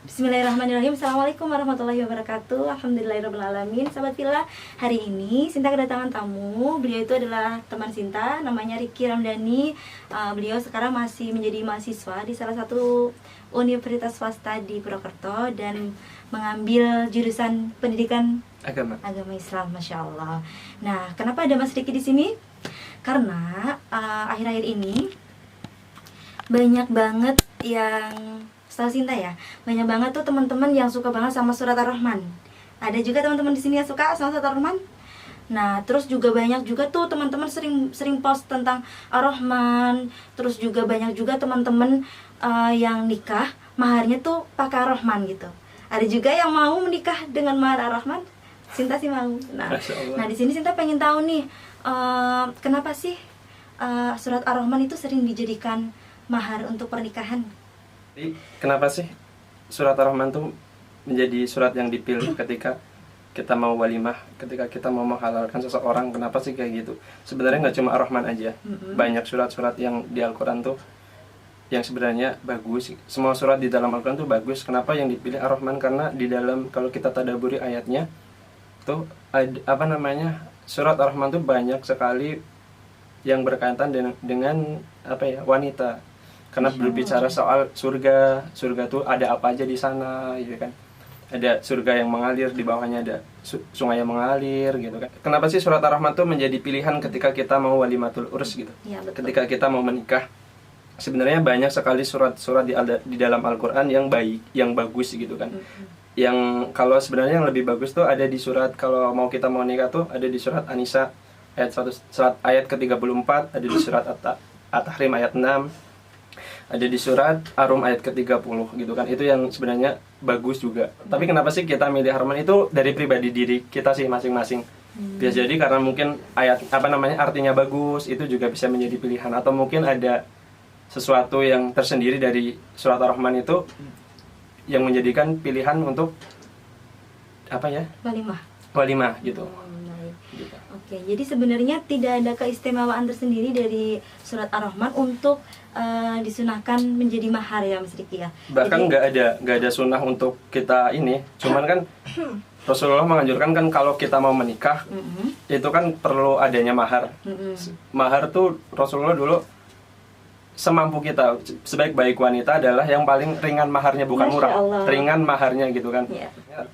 Bismillahirrahmanirrahim. Assalamualaikum warahmatullahi wabarakatuh. Alhamdulillahirrahmanirrahim. Sahabat Villa, hari ini Sinta kedatangan tamu. Beliau itu adalah teman Sinta, namanya Ricky Ramdhani. Beliau sekarang masih menjadi mahasiswa di salah satu universitas swasta di Purwokerto dan mengambil jurusan pendidikan agama Islam, masya Allah. Nah, kenapa ada Mas Ricky di sini? Karena akhir-akhir ini banyak banget yang setahu Sinta ya, banyak banget tuh teman-teman yang suka banget sama surat Ar-Rahman. Ada juga teman-teman di sini yang suka sama surat Ar-Rahman. Nah, terus juga banyak juga tuh teman-teman sering post tentang Ar-Rahman. Terus juga banyak juga teman-teman yang nikah maharnya tuh pakai Ar-Rahman gitu. Ada juga yang mau menikah dengan mahar Ar-Rahman. Sinta sih mau. Nah di sini Sinta pengen tahu nih, kenapa sih surat Ar-Rahman itu sering dijadikan mahar untuk pernikahan? Kenapa sih surat Ar-Rahman tuh menjadi surat yang dipilih ketika kita mau walimah, ketika kita mau menghalalkan seseorang? Kenapa sih kayak gitu? Sebenarnya nggak cuma Ar-Rahman aja, banyak surat-surat yang di Al-Quran tuh yang sebenarnya bagus. Semua surat di dalam Al-Quran tuh bagus. Kenapa yang dipilih Ar-Rahman? Karena di dalam, kalau kita tadaburi ayatnya tuh surat Ar-Rahman tuh banyak sekali yang berkaitan dengan wanita. Karena berbicara soal surga tuh ada apa aja di sana, gitu kan? Ada surga yang mengalir, di bawahnya ada sungai yang mengalir, gitu kan? Kenapa sih surat Ar-Rahman tuh menjadi pilihan ketika kita mau walimatul urs, gitu? Ya, ketika kita mau menikah. Sebenarnya banyak sekali surat-surat di dalam Al-Quran yang baik, yang bagus, gitu kan? Yang kalau sebenarnya yang lebih bagus tuh ada di surat, kalau kita mau nikah tuh ada di surat An-Nisa ayat ke-34, ada di surat At-Tahrim ayat 6, ada di surat Ar-Rum ayat ke-30, gitu kan. Itu yang sebenarnya bagus juga. Tapi kenapa sih kita milih Ar-Rahman? Itu dari pribadi diri kita sih masing-masing. Bisa jadi karena mungkin artinya bagus, itu juga bisa menjadi pilihan. Atau mungkin ada sesuatu yang tersendiri dari surat Ar-Rahman itu yang menjadikan pilihan untuk walimah gitu. Oke, jadi sebenarnya tidak ada keistimewaan tersendiri dari surat Ar-Rahman untuk disunahkan menjadi mahar ya Mas Ricky ya. Bahkan nggak ada sunnah untuk kita ini, cuman kan Rasulullah menganjurkan kan kalau kita mau menikah itu kan perlu adanya mahar. Mahar tuh Rasulullah dulu semampu kita, sebaik-baik wanita adalah yang paling ringan maharnya, bukan murah, ringan maharnya, gitu kan.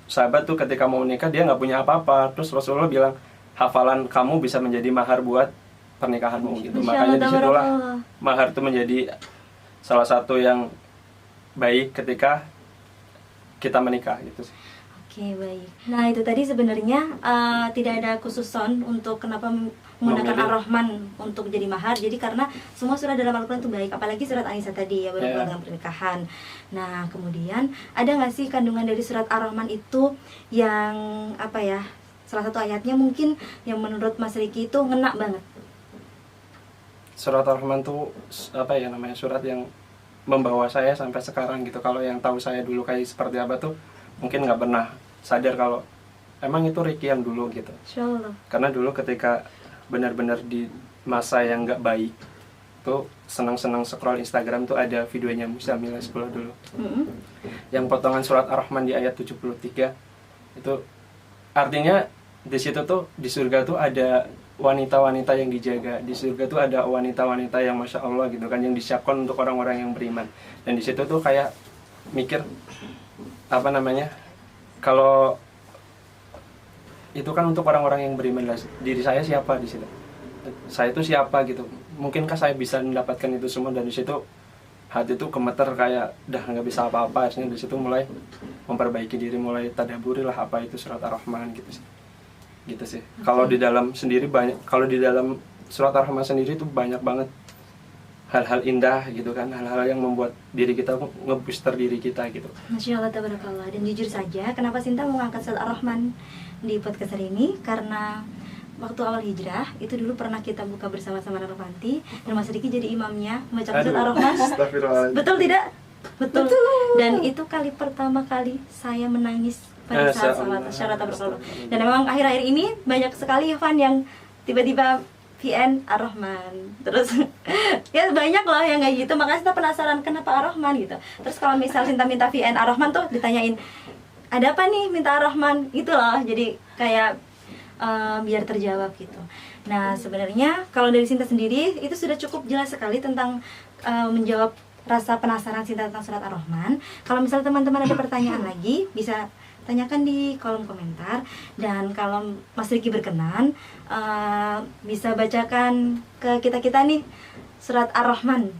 Sahabat tuh ketika mau menikah dia nggak punya apa-apa, terus Rasulullah bilang hafalan kamu bisa menjadi mahar buat pernikahanmu, gitu. Makanya disitulah mahar itu menjadi salah satu yang baik ketika kita menikah, gitu sih. Oke, baik. Nah itu tadi sebenarnya tidak ada khususon untuk kenapa menggunakan Ar-Rahman untuk jadi mahar. Jadi karena semua surat dalam Al-Quran itu baik, apalagi surat An-Nisa tadi ya, berhubungan dengan pernikahan. Nah kemudian ada nggak sih kandungan dari surat Ar-Rahman itu yang salah satu ayatnya mungkin yang menurut Mas Ricky itu ngena banget? Surat Ar-Rahman tuh surat yang membawa saya sampai sekarang, gitu. Kalau yang tahu saya dulu kayak seperti apa tuh mungkin nggak pernah sadar kalau emang itu Ricky yang dulu, gitu. Insyaallah. Karena dulu ketika benar-benar di masa yang nggak baik tuh senang-senang scroll Instagram tuh ada videonya Musamila 10 dulu, yang potongan surat Ar-Rahman di ayat 73 itu artinya di situ tuh di surga tuh ada wanita-wanita yang dijaga, di surga tuh ada wanita-wanita yang masya Allah, gitu kan, yang disiapkan untuk orang-orang yang beriman. Dan di situ tuh kayak mikir kalau itu kan untuk orang-orang yang beriman lah, diri saya siapa di situ, saya itu siapa, gitu. Mungkinkah saya bisa mendapatkan itu semua? Dan di situ hati tuh gemeter, kayak dah nggak bisa apa-apa. Akhirnya di situ mulai memperbaiki diri, mulai tadaburi lah apa itu surat Ar-Rahman, gitu sih. Kalau di dalam surat Ar-Rahman sendiri tuh banyak banget hal-hal indah, gitu kan, hal-hal yang membuat diri kita nge-booster diri kita, gitu. Masya Allah, tabarakallah. Dan jujur saja, kenapa Sinta mau ngangkat surat Ar-Rahman di podcast hari ini? Karena waktu awal hijrah itu dulu pernah kita buka bersama-sama Nara Panti, dan Mas Ricky jadi imamnya membaca surat Ar-Rahman. Betul tidak? Betul. Dan itu kali pertama kali saya menangis pada saat salat syarat bersalat. Dan memang akhir-akhir ini banyak sekali Evan yang tiba-tiba VN Ar-Rahman. Terus ya banyak loh yang kayak gitu. Makanya Sinta penasaran kenapa Ar-Rahman gitu. Terus kalau misal Sinta minta VN Ar-Rahman tuh ditanyain, ada apa nih minta Ar-Rahman gitu loh. Jadi kayak biar terjawab gitu. Nah sebenarnya kalau dari Sinta sendiri itu sudah cukup jelas sekali tentang menjawab rasa penasaran Sinta tentang surat Ar-Rahman. Kalau misalnya teman-teman ada pertanyaan lagi, bisa tanyakan di kolom komentar. Dan kalau Mas Riki berkenan, bisa bacakan ke kita-kita nih surat Ar-Rahman.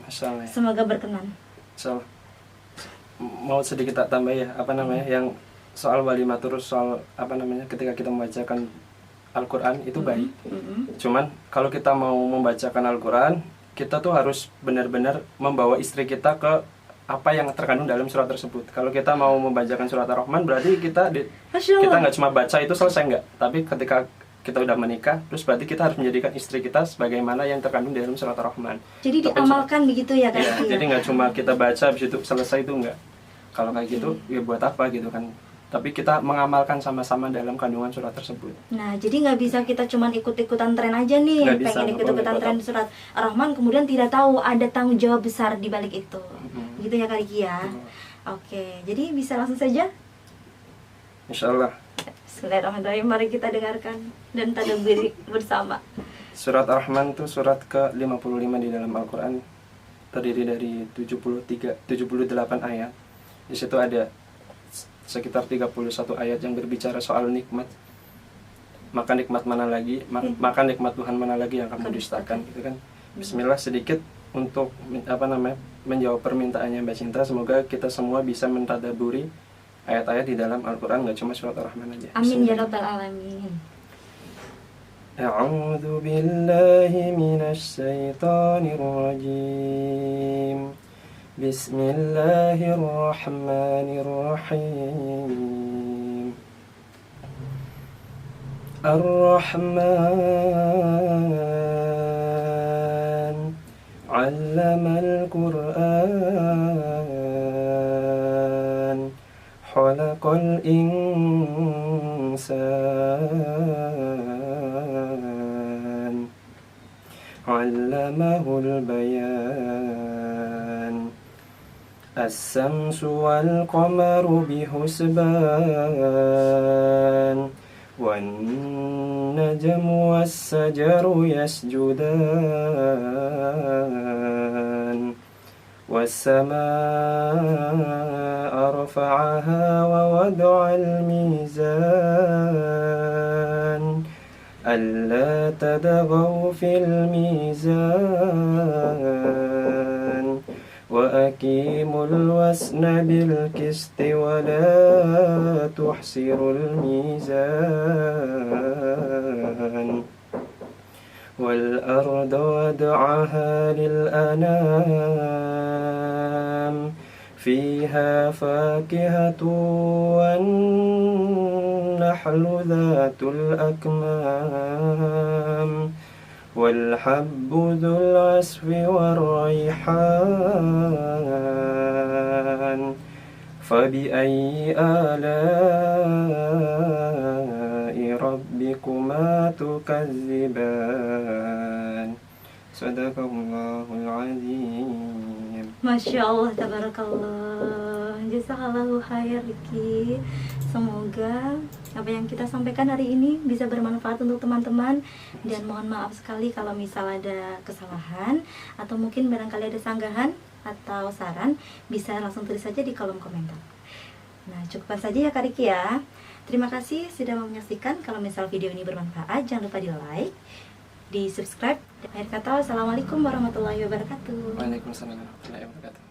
Masalah. Semoga berkenan. So, mau sedikit tak tambah ya, apa namanya, yang soal walimah, terus soal apa namanya, ketika kita membacakan Al-Quran itu baik. Cuman kalau kita mau membacakan Al-Quran, kita tuh harus benar-benar membawa istri kita ke apa yang terkandung dalam surat tersebut. Kalau kita mau membacakan surat Ar-Rahman, berarti kita nggak cuma baca itu selesai, nggak. Tapi ketika kita udah menikah, terus berarti kita harus menjadikan istri kita sebagaimana yang terkandung dalam surat Ar-Rahman. Jadi diamalkan begitu ya kan? Iya, jadi nggak cuma kita baca habis itu selesai, itu nggak. Kalau kayak gitu, ya buat apa gitu kan? Tapi kita mengamalkan sama-sama dalam kandungan surat tersebut. Nah, jadi nggak bisa kita cuman ikut-ikutan tren aja nih, pengen ikut-ikutan tren surat Ar-Rahman, kemudian tidak tahu ada tanggung jawab besar di balik itu. Gitu ya Kak Riki ya. Oke, jadi bisa langsung saja? Insyaallah. Bismillahirrahmanirrahim, mari kita dengarkan dan tadabburi bersama. Surat Ar-Rahman itu surat ke-55 di dalam Al-Quran, terdiri dari 78 ayat. Di situ ada sekitar 31 ayat yang berbicara soal nikmat. Maka nikmat mana lagi, maka nikmat Tuhan mana lagi yang kamu dustakan, gitu kan. Bismillah, sedikit untuk apa namanya, menjawab permintaannya Mbak Cinta. Semoga kita semua bisa mentadaburi ayat-ayat di dalam Al-Quran, nggak cuma surat Ar-Rahman aja. Amin ya rabbal alamin. A'udzu billahi minasy syaithanir rajim. Bismillahirrahmanirrahim. Ar-Rahman 'allamal Qur'an, khalaqal insan, 'allamahul bayan. As-samsu wal qamaru bihusban, wan najmu was-sajaru yasjudan, was-samaa'a rafa'aha wa wada'al mizan, alla tadghaw fil mizan, wa aqimul wasna bil qisti wa la tuhsirul mizan, wal arda wad'aha lil anam, fiha fakihatu wan nahlu dhatul akmam, والحب ذو العصف والريحان, فبأي آلاء ربكما تكذبان. Sadaqallahul azim. Masya Allah, tabarakallah. Jazakallahu khair Riki. Semoga apa yang kita sampaikan hari ini bisa bermanfaat untuk teman-teman. Dan mohon maaf sekali kalau misal ada kesalahan atau mungkin barangkali ada sanggahan atau saran, bisa langsung tulis saja di kolom komentar. Nah, cukupkan saja ya Kak Riki ya. Terima kasih sudah menyaksikan. Kalau misal video ini bermanfaat, jangan lupa di like, di subscribe. Akhir kata, wassalamualaikum warahmatullahi wabarakatuh. Waalaikumsalam warahmatullahi wabarakatuh.